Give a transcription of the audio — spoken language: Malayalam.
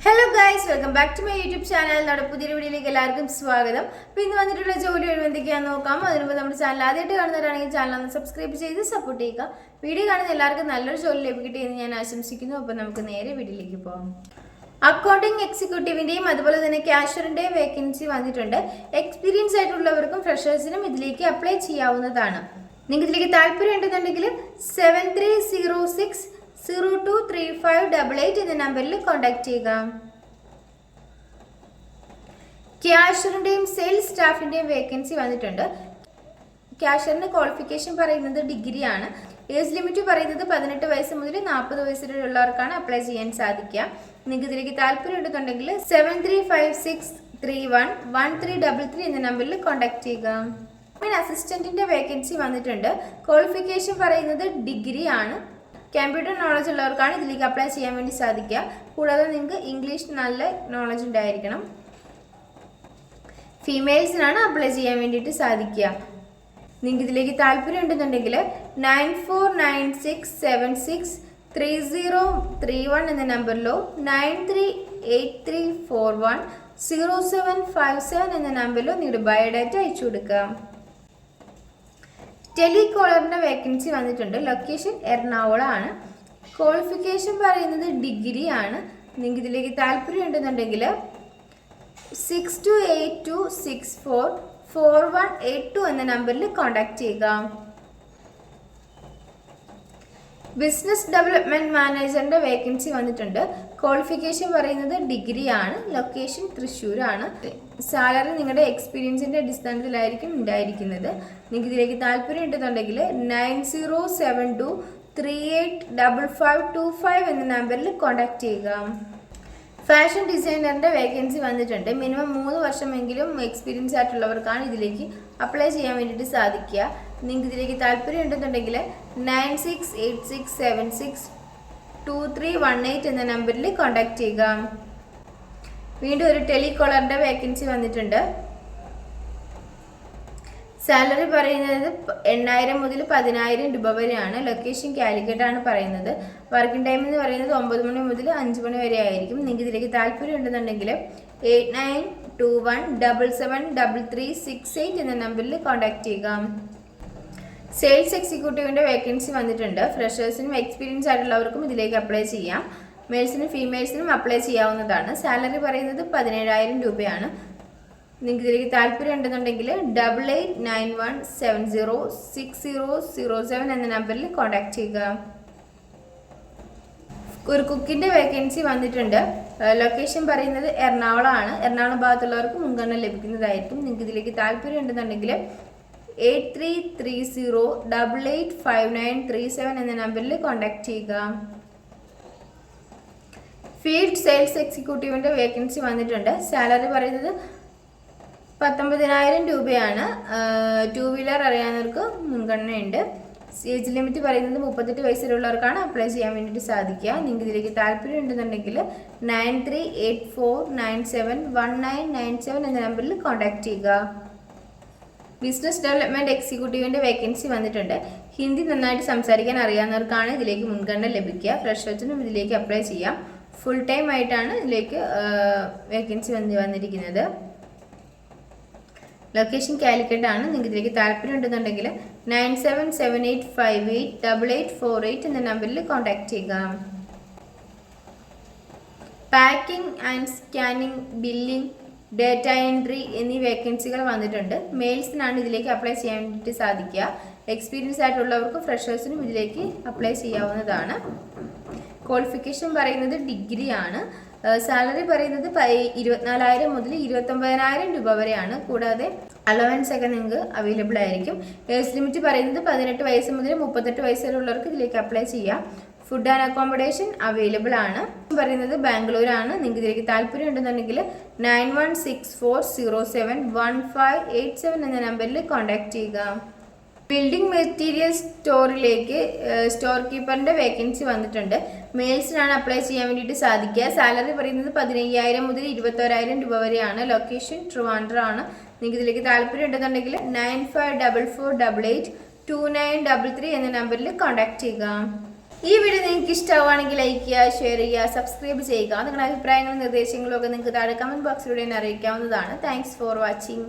Hello guys, welcome back to my YouTube channel. നമ്മുടെ പുതിയ വീഡിയോയിലേക്ക് എല്ലാവർക്കും സ്വാഗതം. അപ്പോൾ ഇന്ന് വന്നിട്ടുള്ള ജോലി എന്തൊക്കെയാണെന്ന് നോക്കാം. അതിനുമ്പ് നമ്മുടെ ചാനൽ ആദ്യമായിട്ട് കാണുന്നവരാണെങ്കിൽ ചാനൽ ഒന്ന് സബ്സ്ക്രൈബ് ചെയ്ത് സപ്പോർട്ട് ചെയ്യുക. വീഡിയോ കാണുന്ന എല്ലാവർക്കും നല്ലൊരു ജോലി ലഭിക്കട്ടെ എന്ന് ഞാൻ ആശംസിക്കുന്നു. അപ്പോൾ നമുക്ക് നേരെ വീഡിയോയിലേക്ക് പോകാം. അക്കൗണ്ടിംഗ് എക്സിക്യൂട്ടീവിൻ്റെയും അതുപോലെ തന്നെ ക്യാഷ്യറിൻ്റെയും വേക്കൻസി വന്നിട്ടുണ്ട്. എക്സ്പീരിയൻസ് ആയിട്ടുള്ളവർക്കും ഫ്രഷേഴ്സിനും ഇതിലേക്ക് അപ്ലൈ ചെയ്യാവുന്നതാണ്. നിങ്ങൾക്ക് ഇതിലേക്ക് താല്പര്യം ഉണ്ടെന്നുണ്ടെങ്കിൽ 7306023588 എന്ന നമ്പറിൽ കോൺടാക്ട് ചെയ്യുക. ക്യാഷ്യറിൻ്റെയും സെയിൽസ് സ്റ്റാഫിൻ്റെയും വേക്കൻസി വന്നിട്ടുണ്ട്. ക്യാഷ്യറിന് ക്വാളിഫിക്കേഷൻ പറയുന്നത് ഡിഗ്രിയാണ്. ഏജ് ലിമിറ്റ് പറയുന്നത് 18 വയസ്സ് മുതൽ 40 വയസ്സ് വരെയുള്ളവർക്കാണ് അപ്ലൈ ചെയ്യാൻ സാധിക്കുക. നിങ്ങൾക്ക് ഇതിലേക്ക് താല്പര്യം ഉണ്ടെന്നുണ്ടെങ്കിൽ 7356311333 എന്ന നമ്പറിൽ കോൺടാക്ട് ചെയ്യുക. പിന്നെ അസിസ്റ്റന്റിന്റെ വേക്കൻസി വന്നിട്ടുണ്ട്. ക്വാളിഫിക്കേഷൻ പറയുന്നത് ഡിഗ്രിയാണ്. കമ്പ്യൂട്ടർ നോളജ് ഉള്ളവർക്കാണ് ഇതിലേക്ക് അപ്ലൈ ചെയ്യാൻ വേണ്ടി സാധിക്കുക. കൂടാതെ നിങ്ങൾക്ക് ഇംഗ്ലീഷ് നല്ല നോളജ് ഉണ്ടായിരിക്കണം. ഫീമെയിൽസിനാണ് അപ്ലൈ ചെയ്യാൻ വേണ്ടിയിട്ട് സാധിക്കുക. നിങ്ങൾക്ക് ഇതിലേക്ക് താല്പര്യം ഉണ്ടെന്നുണ്ടെങ്കിൽ 9496763031 എന്ന നമ്പറിലോ 9383410757 എന്ന നമ്പറിലോ നിങ്ങളുടെ ബയോഡാറ്റ അയച്ചു കൊടുക്കാം. ടെലികോളറിന്റെ വേക്കൻസി വന്നിട്ടുണ്ട്. ലൊക്കേഷൻ എറണാകുളം ആണ്. ക്വാളിഫിക്കേഷൻ പറയുന്നത് ഡിഗ്രി ആണ്. നിങ്ങൾക്ക് ഇതിലേക്ക് താല്പര്യം ഉണ്ടെന്നുണ്ടെങ്കിൽ 6282644182 എന്ന നമ്പറിൽ കോൺടാക്ട് ചെയ്യുക. ബിസിനസ് ഡെവലപ്മെന്റ് മാനേജറിന്റെ വേക്കൻസി വന്നിട്ടുണ്ട്. ക്വാളിഫിക്കേഷൻ പറയുന്നത് ഡിഗ്രി ആണ്. ലൊക്കേഷൻ തൃശ്ശൂർ ആണ്. സാലറി നിങ്ങളുടെ എക്സ്പീരിയൻസിന്റെ അടിസ്ഥാനത്തിലായിരിക്കും ഉണ്ടായിരിക്കുന്നത്. നിങ്ങൾക്ക് ഇതിലേക്ക് താല്പര്യം ഉണ്ടെന്നുണ്ടെങ്കിൽ 9072385525 എന്ന നമ്പറിൽ കോൺടാക്ട് ചെയ്യുക. ഫാഷൻ ഡിസൈനറിന്റെ വേക്കൻസി വന്നിട്ടുണ്ട്. മിനിമം 3 വർഷമെങ്കിലും എക്സ്പീരിയൻസ് ആയിട്ടുള്ളവർക്കാണ് ഇതിലേക്ക് അപ്ലൈ ചെയ്യാൻ വേണ്ടിയിട്ട് സാധിക്കുക. നിങ്ങൾക്ക് ഇതിലേക്ക് താല്പര്യം ഉണ്ടെന്നുണ്ടെങ്കിൽ 9686762318 എന്ന നമ്പറിൽ കോൺടാക്ട് ചെയ്യുക. വീണ്ടും ഒരു ടെലികോളറിന്റെ വേക്കൻസി വന്നിട്ടുണ്ട്. സാലറി പറയുന്നത് 8000 മുതൽ 10000 രൂപ വരെയാണ്. ലൊക്കേഷൻ കാലിക്കറ്റ് ആണ് പറയുന്നത്. വർക്കിംഗ് ടൈം എന്ന് പറയുന്നത് 9 മണി മുതൽ 5 മണി വരെ ആയിരിക്കും. നിങ്ങൾക്ക് ഇതിലേക്ക് താല്പര്യം ഉണ്ടെന്നുണ്ടെങ്കിൽ 8921773368 എന്ന നമ്പറിൽ കോൺടാക്ട് ചെയ്യുക. സെയിൽസ് എക്സിക്യൂട്ടീവിന്റെ വേക്കൻസി വന്നിട്ടുണ്ട്. ഫ്രഷേഴ്സിനും എക്സ്പീരിയൻസ് ആയിട്ടുള്ളവർക്കും ഇതിലേക്ക് അപ്ലൈ ചെയ്യാം. മെയിൽസിനും ഫീമെയിൽസിനും അപ്ലൈ ചെയ്യാവുന്നതാണ്. സാലറി പറയുന്നത് 17000 രൂപയാണ്. നിങ്ങൾക്ക് ഇതിലേക്ക് താല്പര്യം ഉണ്ടെന്നുണ്ടെങ്കിൽ 8891706007 എന്ന നമ്പറിൽ കോൺടാക്ട് ചെയ്യുക. ഒരു കുക്കിന്റെ വേക്കൻസി വന്നിട്ടുണ്ട്. ലൊക്കേഷൻ പറയുന്നത് എറണാകുളം ആണ്. എറണാകുളം ഭാഗത്തുള്ളവർക്ക് മുൻഗണന ലഭിക്കുന്നതായിരിക്കും. നിങ്ങൾക്ക് ഇതിലേക്ക് താല്പര്യം ഉണ്ടെന്നുണ്ടെങ്കിൽ 8330885937 എന്ന നമ്പറിൽ കോൺടാക്ട് ചെയ്യുക. ഫീൽഡ് സെയിൽസ് എക്സിക്യൂട്ടീവിന്റെ വേക്കൻസി വന്നിട്ടുണ്ട്. സാലറി പറയുന്നത് 19000 രൂപയാണ്. 2 വീലർ അറിയാവുന്നവർക്ക് മുൻഗണനയുണ്ട്. ഏജ് ലിമിറ്റ് പറയുന്നത് 38 വയസ്സിലുള്ളവർക്കാണ് അപ്ലൈ ചെയ്യാൻ വേണ്ടിയിട്ട് സാധിക്കുക. നിങ്ങൾക്ക് ഇതിലേക്ക് താല്പര്യം ഉണ്ടെന്നുണ്ടെങ്കിൽ 9384971997 എന്ന നമ്പറിൽ കോൺടാക്ട് ചെയ്യുക. ബിസിനസ് ഡെവലപ്മെന്റ് എക്സിക്യൂട്ടീവിന്റെ വേക്കൻസി വന്നിട്ടുണ്ട്. ഹിന്ദി നന്നായിട്ട് സംസാരിക്കാൻ അറിയാവുന്നവർക്കാണ് ഇതിലേക്ക് മുൻഗണന ലഭിക്കുക. ഫ്രഷേഴ്സിനും ഇതിലേക്ക് അപ്ലൈ ചെയ്യാം. ഫുൾ ടൈം ആയിട്ടാണ് ഇതിലേക്ക് വേക്കൻസി വന്നിരിക്കുന്നത്. ലൊക്കേഷൻ കാലിക്കറ്റ് ആണ്. നിങ്ങൾക്ക് ഇതിലേക്ക് താല്പര്യം ഉണ്ടെന്നുണ്ടെങ്കിൽ 9778588848 എന്ന നമ്പറിൽ കോൺടാക്ട് ചെയ്യുക. Packing and scanning, billing, data entry എന്നീ വേക്കൻസികൾ വന്നിട്ടുണ്ട്. മെയിൽസിനാണ് ഇതിലേക്ക് അപ്ലൈ ചെയ്യാൻ വേണ്ടിയിട്ട് സാധിക്കുക. എക്സ്പീരിയൻസ് ആയിട്ടുള്ളവർക്കും ഫ്രഷേഴ്സിനും ഇതിലേക്ക് അപ്ലൈ ചെയ്യാവുന്നതാണ്. ക്വാളിഫിക്കേഷൻ പറയുന്നത് ഡിഗ്രി ആണ്. സാലറി പറയുന്നത് 24000 മുതൽ 29000 രൂപ വരെയാണ്. കൂടാതെ അലവൻസ് ഒക്കെ നിങ്ങൾക്ക് അവൈലബിൾ ആയിരിക്കും. ഏജ് ലിമിറ്റ് പറയുന്നത് 18 വയസ്സ് മുതൽ 38 വയസ്സ് വരെയുള്ളവർക്ക് ഇതിലേക്ക് അപ്ലൈ ചെയ്യാം. ഫുഡ് ആൻഡ് അക്കോമഡേഷൻ അവൈലബിൾ ആണ്. പറയുന്നത് ബാംഗ്ലൂർ ആണ്. നിങ്ങൾക്ക് ഇതിലേക്ക് താല്പര്യം ഉണ്ടെന്നുണ്ടെങ്കിൽ 9164071587 എന്ന നമ്പറിൽ കോൺടാക്ട് ചെയ്യുക. ബിൽഡിംഗ് മെറ്റീരിയൽ സ്റ്റോറിലേക്ക് സ്റ്റോർ കീപ്പറിന്റെ വേക്കൻസി വന്നിട്ടുണ്ട്. മെയിൽസിനാണ് അപ്ലൈ ചെയ്യാൻ വേണ്ടിയിട്ട് സാധിക്കുക. സാലറി പറയുന്നത് 15000 മുതൽ 21000 രൂപ വരെയാണ്. ലൊക്കേഷൻ ട്രിവാൻഡ്രം ആണ്. നിങ്ങൾക്ക് ഇതിലേക്ക് താല്പര്യം ഉണ്ടെന്നുണ്ടെങ്കിൽ 9544882933 എന്ന നമ്പറിൽ കോൺടാക്ട് ചെയ്യുക. ഈ വീഡിയോ നിങ്ങൾക്ക് ഇഷ്ടമാവുകയാണെങ്കിൽ ലൈക്ക് ചെയ്യുക, ഷെയർ ചെയ്യുക, സബ്സ്ക്രൈബ് ചെയ്യുക. നിങ്ങളുടെ അഭിപ്രായങ്ങളും നിർദ്ദേശങ്ങളും ഒക്കെ നിങ്ങൾക്ക് താഴെ കമന്റ് ബോക്സിലൂടെ അറിയിക്കാവുന്നതാണ്. Thanks for watching.